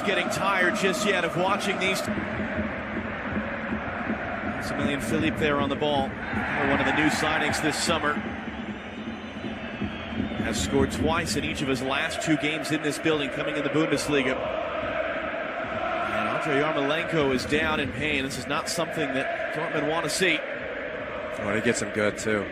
is getting tired just yet of watching these. Maximilian Philippe there on the ball. One of the new signings this summer. Has scored twice in each of his last 2 games in this building, coming in the Bundesliga. And Andrei Yarmolenko is down in pain. This is not something that Dortmund want to see. Oh, he gets him good too.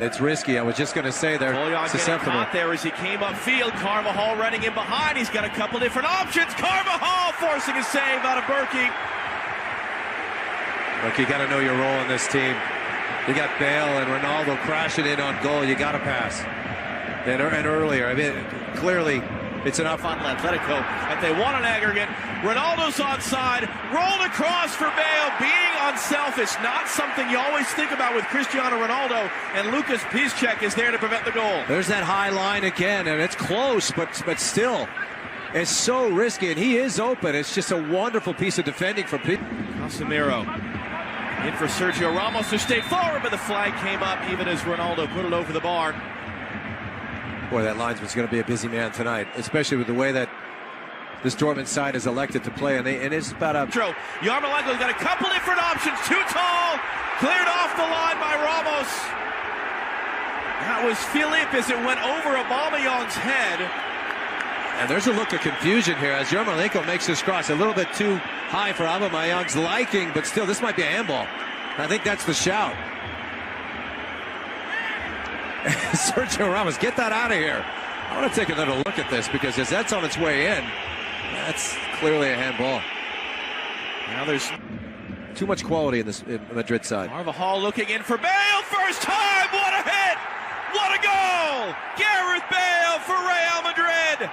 It's risky. I was just going to say they're susceptible. Caught there as he came upfield. Carvajal running in behind. He's got a couple different options. Carvajal forcing a save out of Berkey. Look, you got to know your role in this team. You got Bale and Ronaldo crashing in on goal. You got to pass. And earlier, I mean, clearly it's enough on Atletico, and they want an aggregate. Ronaldo's onside, rolled across for Bale. Being unselfish, not something you always think about with Cristiano Ronaldo, and Lucas Piszczek is there to prevent the goal. There's that high line again, and it's close, but still, it's so risky, and he is open. It's just a wonderful piece of defending from Casemiro. In for Sergio Ramos, who stayed forward, but the flag came up even as Ronaldo put it over the bar. Boy, that linesman's going to be a busy man tonight, especially with the way that this Dortmund side is elected to play, and it's about a... Yarmolenko's got a couple different options, too tall, cleared off the line by Ramos. That was Philippe as it went over Aubameyang's head. And there's a look of confusion here as Yarmolenko makes this cross a little bit too high for Aubameyang's liking, but still, this might be a handball. I think that's the shout. Sergio Ramos, get that out of here. I want to take another look at this because as that's on its way in, that's clearly a handball. Now there's too much quality in this Madrid side. Carvajal looking in for Bale, first time, what a hit! What a goal! Gareth Bale for Real Madrid!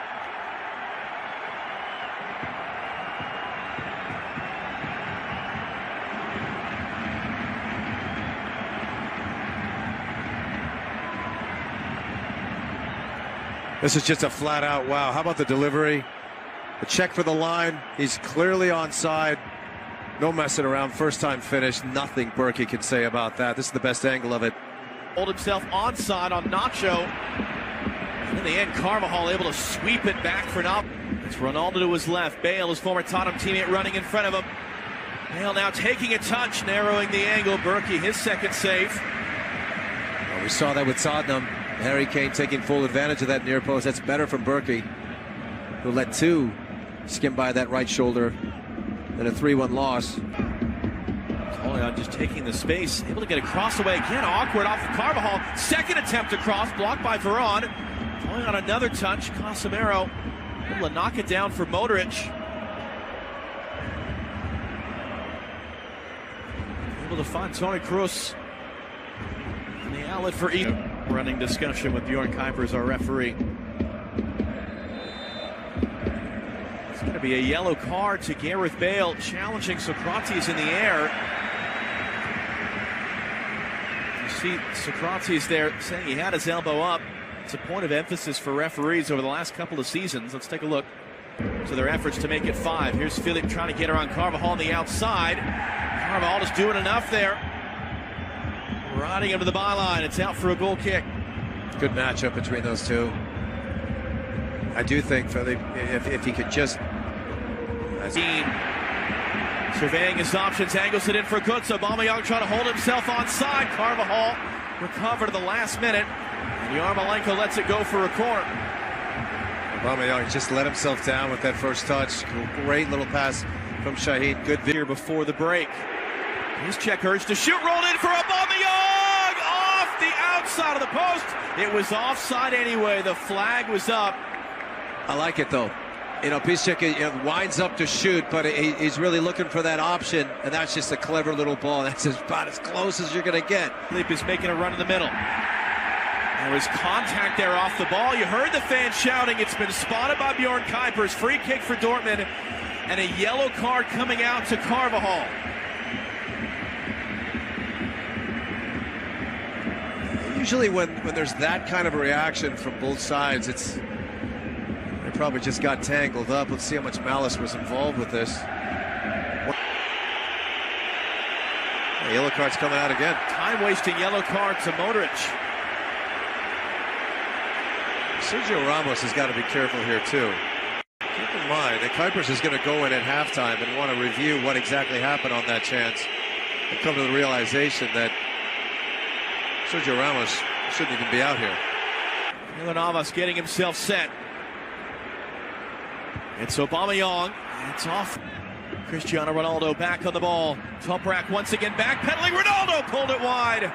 This is just a flat out wow. How about the delivery? A check for the line. He's clearly onside. No messing around. First time finish. Nothing Berkey can say about that. This is the best angle of it. Hold himself onside on Nacho. And in the end, Carvajal able to sweep it back for now. It's Ronaldo to his left. Bale, his former Tottenham teammate, running in front of him. Bale now taking a touch, narrowing the angle. Berkey, his second save. Well, we saw that with Tottenham. Harry Kane taking full advantage of that near post. That's better from Berkey, who let 2 skim by that right shoulder in a 3-1 loss. Tolian just taking the space, able to get a cross away again. Awkward off of Carvajal. Second attempt to cross, blocked by Varane. Tolian another touch. Casemiro able to knock it down for Modric. Able to find Toni Kroos in the outlet for Eden. Running discussion with Bjorn Kuipers, our referee. It's going to be a yellow card to Gareth Bale, challenging Socrates in the air. You see Socrates there saying he had his elbow up. It's a point of emphasis for referees over the last couple of seasons. Let's take a look to their efforts to make it 5. Here's Philippe trying to get around Carvajal on the outside. Carvajal just doing enough there. Riding him to the byline. It's out for a goal kick. Good matchup between those two. I do think Philippe, if he could just... Surveying his options, angles it in for Götze. Aubameyang trying to hold himself onside. Carvajal recovered at the last minute. And Yarmolenko lets it go for a corner. Aubameyang just let himself down with that first touch. Great little pass from Shahid. Good here before the break. His check urge to shoot, rolled in for Aubameyang off the outside of the post. It was offside anyway. The flag was up. I like it though. You know, Piszczek winds up to shoot, but he's really looking for that option, and that's just a clever little ball. That's about as close as you're going to get. Philippe is making a run in the middle. There was contact there off the ball. You heard the fans shouting. It's been spotted by Bjorn Kuipers. Free kick for Dortmund, and a yellow card coming out to Carvajal. Usually when there's that kind of a reaction from both sides, they probably just got tangled up. Let's see how much malice was involved with this. The yellow card's coming out again. Time-wasting yellow card to Modric. Sergio Ramos has got to be careful here too. Keep in mind that Kuipers is going to go in at halftime and want to review what exactly happened on that chance and come to the realization that Sergio Ramos shouldn't even be out here. Navas getting himself set. It's Aubameyang. It's off. Cristiano Ronaldo back on the ball. Toprak once again backpedaling. Ronaldo pulled it wide.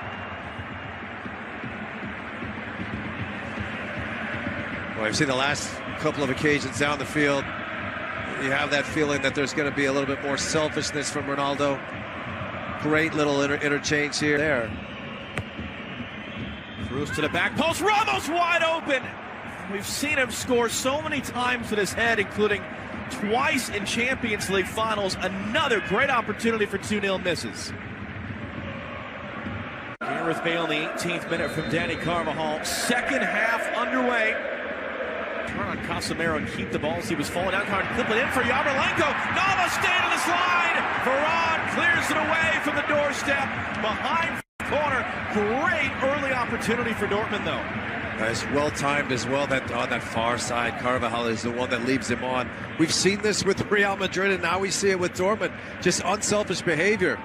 Well, I've seen the last couple of occasions down the field. You have that feeling that there's going to be a little bit more selfishness from Ronaldo. Great little interchange here. There. Cruz to the back post. Ramos wide open. We've seen him score so many times with his head, including twice in Champions League finals. Another great opportunity for 2-0 misses. Gareth Bale in the 18th minute from Danny Carvajal. Second half underway. Turn on Casemiro and keep the ball as he was falling down. Clip it in for Yarmolenko. Navas stayed on this line. Varane clears it away from the doorstep. Behind corner. Great early opportunity for Dortmund, though. It's well timed as well. That on that far side, Carvajal is the one that leaves him on. We've seen this with Real Madrid, and now we see it with Dortmund. Just unselfish behavior.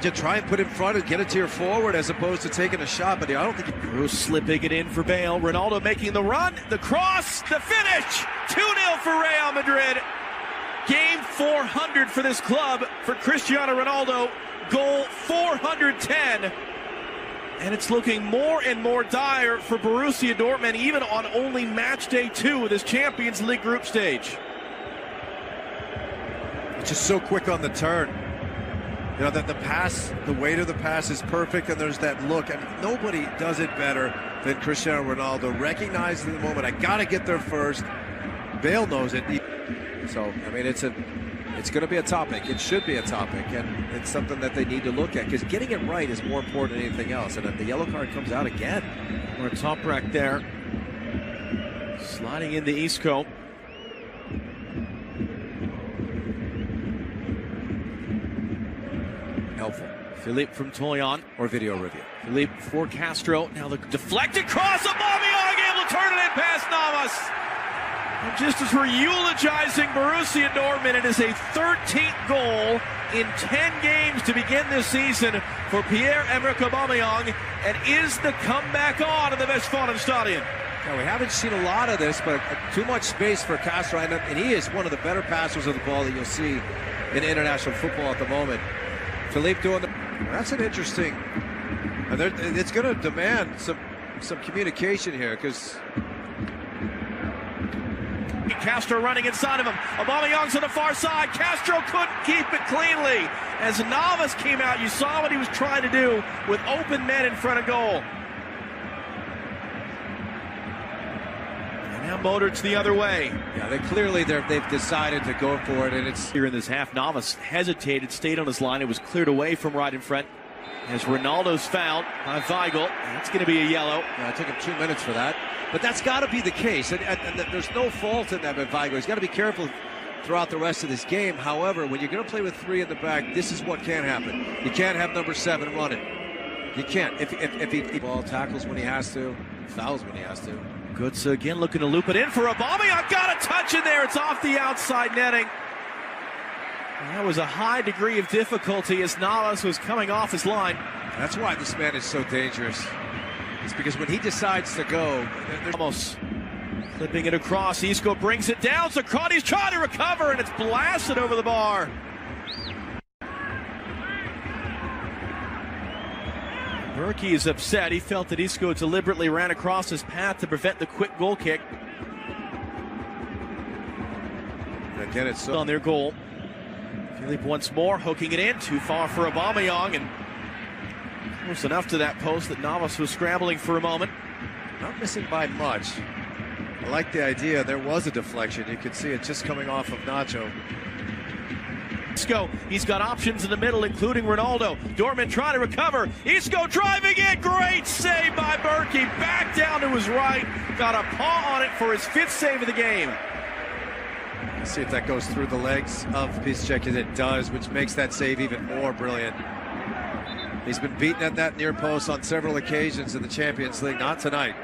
Just try and put in front and get it to your forward as opposed to taking a shot. But I don't think Cruz slipping it in for Bale. Ronaldo making the run, the cross, the finish. 2-0 for Real Madrid. Game 400 for this club for Cristiano Ronaldo. Goal 410. And it's looking more and more dire for Borussia Dortmund, even on only match day 2 of this Champions League group stage. It's just so quick on the turn. You know, that the pass, the weight of the pass is perfect, and there's that look. And nobody does it better than Cristiano Ronaldo. Recognizing the moment, I got to get there first. Bale knows it. So, I mean, it's going to be a topic. It should be a topic, and it's something that they need to look at, because getting it right is more important than anything else. And if the yellow card comes out again. We're Toprak there. Sliding into Isco. Helpful. Philippe from Toyon. Or video review. Philippe for Castro. Now the deflected cross. Aubameyang able to turn it in past Navas. And just as we're eulogizing Borussia Dortmund, it is a 13th goal in 10 games to begin this season for Pierre-Emerick Aubameyang, and is the comeback on in the Westfalenstadion. Now, we haven't seen a lot of this, but too much space for Castro, and he is one of the better passers of the ball that you'll see in international football at the moment. Philippe doing that's an interesting. It's going to demand some communication here, because Castro running inside of him. Aubameyang's on the far side. Castro couldn't keep it cleanly. As Navas came out, you saw what he was trying to do with open men in front of goal. And now Modric the other way. Yeah, they've decided to go for it, and it's here in this half. Navas hesitated, stayed on his line. It was cleared away from right in front. As Ronaldo's fouled by Weigl. That's going to be a yellow. Yeah, it took him 2 minutes for that. But that's got to be the case. And there's no fault in that with Weigl. He's got to be careful throughout the rest of this game. However, when you're going to play with 3 in the back, this is what can happen. You can't have number 7 running. You can't. If he ball tackles when he has to, fouls when he has to. Götze again looking to loop it in for Aubameyang. Got a touch in there. It's off the outside netting. That was a high degree of difficulty as Navas was coming off his line. That's why this man is so dangerous. It's because when he decides to go, almost clipping it across. Isco brings it down. Socrates trying to recover, and it's blasted over the bar. Berkey is upset. He felt that Isco deliberately ran across his path to prevent the quick goal kick. Again, it's on their goal. Philippe once more hooking it in. Too far for Aubameyang, and close enough to that post that Navas was scrambling for a moment. Not missing by much. I like the idea. There was a deflection. You could see it just coming off of Nacho. Isco, he's got options in the middle, including Ronaldo. Dortmund trying to recover. Isco driving in. Great save by Berkey. Back down to his right. Got a paw on it for his 5th save of the game. Let's see if that goes through the legs of Piszczek, as it does, which makes that save even more brilliant. He's been beaten at that near post on several occasions in the Champions League, not tonight.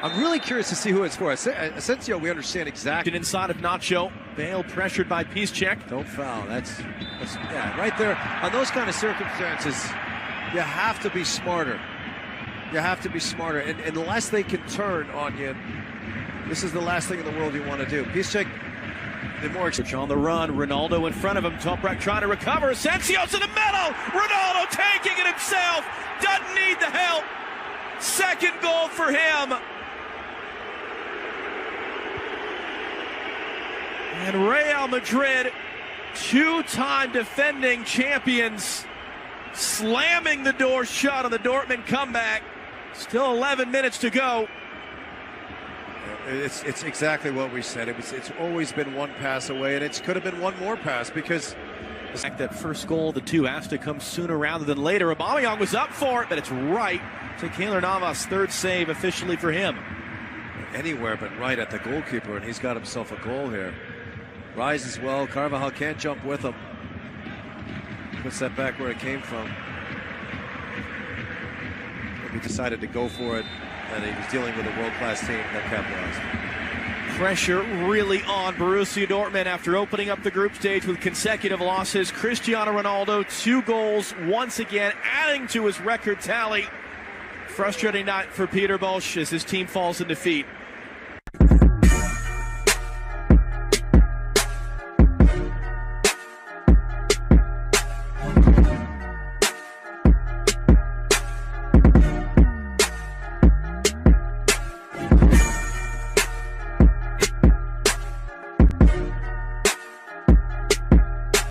I'm really curious to see who it's for. Asensio, we understand exactly. Inside of Nacho. Bale pressured by Piszczek. Don't foul. That's yeah, right there. On those kind of circumstances, you have to be smarter. You have to be smarter. And unless they can turn on you, this is the last thing in the world you want to do. Piszczek, the more on the run. Ronaldo in front of him. Toprak trying to recover. Asensio's in the middle. Ronaldo taking it himself. Doesn't need the help. Second goal for him. And Real Madrid, two-time defending champions, slamming the door shut on the Dortmund comeback. Still 11 minutes to go. It's exactly what we said. It's always been one pass away, and it could have been one more pass because that first goal, the two has to come sooner rather than later. Aubameyang was up for it, but it's right to Keylor Navas. Third save officially for him. Anywhere but right at the goalkeeper, and he's got himself a goal here. Rises well. Carvajal can't jump with him. Puts that back where it came from. He decided to go for it, and he was dealing with a world-class team that capitalized. Pressure really on Borussia Dortmund after opening up the group stage with consecutive losses. Cristiano Ronaldo, 2 goals, once again adding to his record tally. Frustrating night for Peter Bosz as his team falls in defeat.